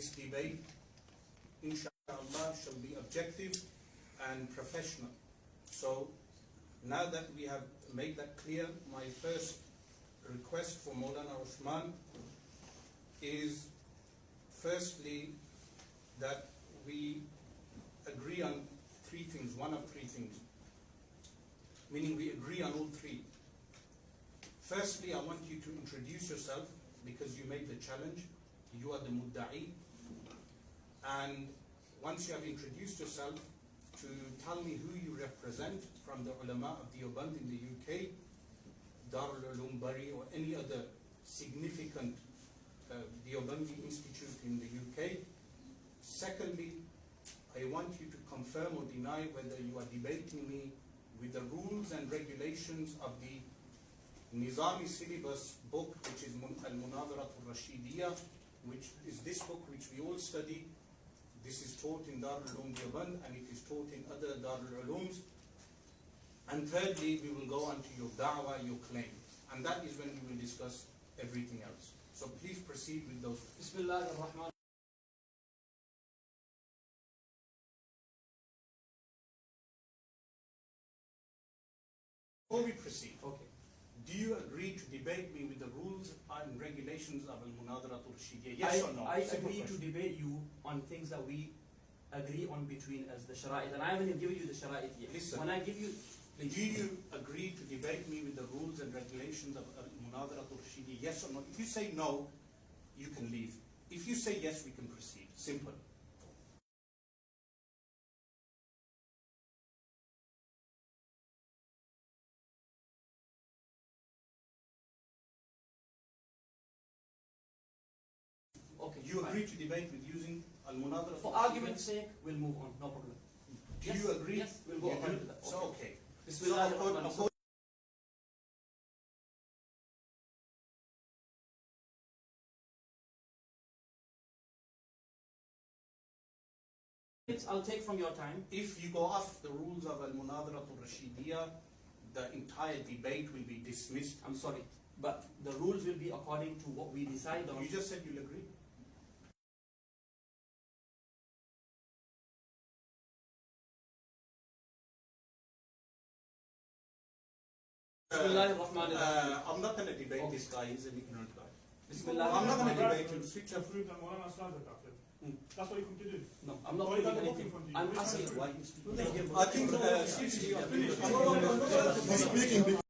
This debate, inshallah, shall be objective and professional. So now that we have made that clear, my first request for Maulana Uthman is firstly that we agree on three things, one of three things, meaning we agree on all three. Firstly, I want you to introduce yourself because you made the challenge. You are the mudda'i. And once you have introduced yourself, to tell me who you represent from the ulama of Deobandi in the UK, Darul Uloom Bari or any other significant Deobandi institute in the UK. Secondly, I want you to confirm or deny whether you are debating me with the rules and regulations of the Nizami syllabus book, which is Al-Munadarat al-Rashidiyah, which is this book which we all study. This is taught in Darul Uloom Deoband and it is taught in other Darul Ulooms. And thirdly, we will go on to your da'wah, your claim. And that is when we will discuss everything else. So please proceed with those. Bismillah ar-Rahman. Before we proceed, Okay. do you agree to debate me with the rules and regulations of Al-Munadarat al-Rashidiyah? Yes or no? I Simple agree to question. debate you on things that we agree on between us, the shara'it. And I haven't given you the shara'it yet. Listen. When I give you, Do you agree to debate me with the rules and regulations of Al-Munadarat al-Rashidiyah? Yes or no? If you say no, you can leave. If you say yes, we can proceed. Simple. okay. You agree to debate with using Al-Munadarat For al-Rashidiyah? argument's sake, we'll move on. No problem. Do Yes, you agree? Yes, we'll go You on do? to that. So, okay. Bismillah ar-Rahman. I'll take from your time. If you go off the rules of Al-Munadarat al-Rashidiyah, the entire debate will be dismissed. I'm sorry, but the rules will be according to what we decide on. You just said you'll agree. Bismillah ar-Rahman ar-Rahim. I'm not going to debate this guy. He's an ignorant guy. Bismillah I'm not going to ar-Rahman debate him. Switch off. That's what you come to do. No, I'm not Why you doing got the book in anything. front of you? I'm Which asking one? why you speak. I think, seriously, He's speaking.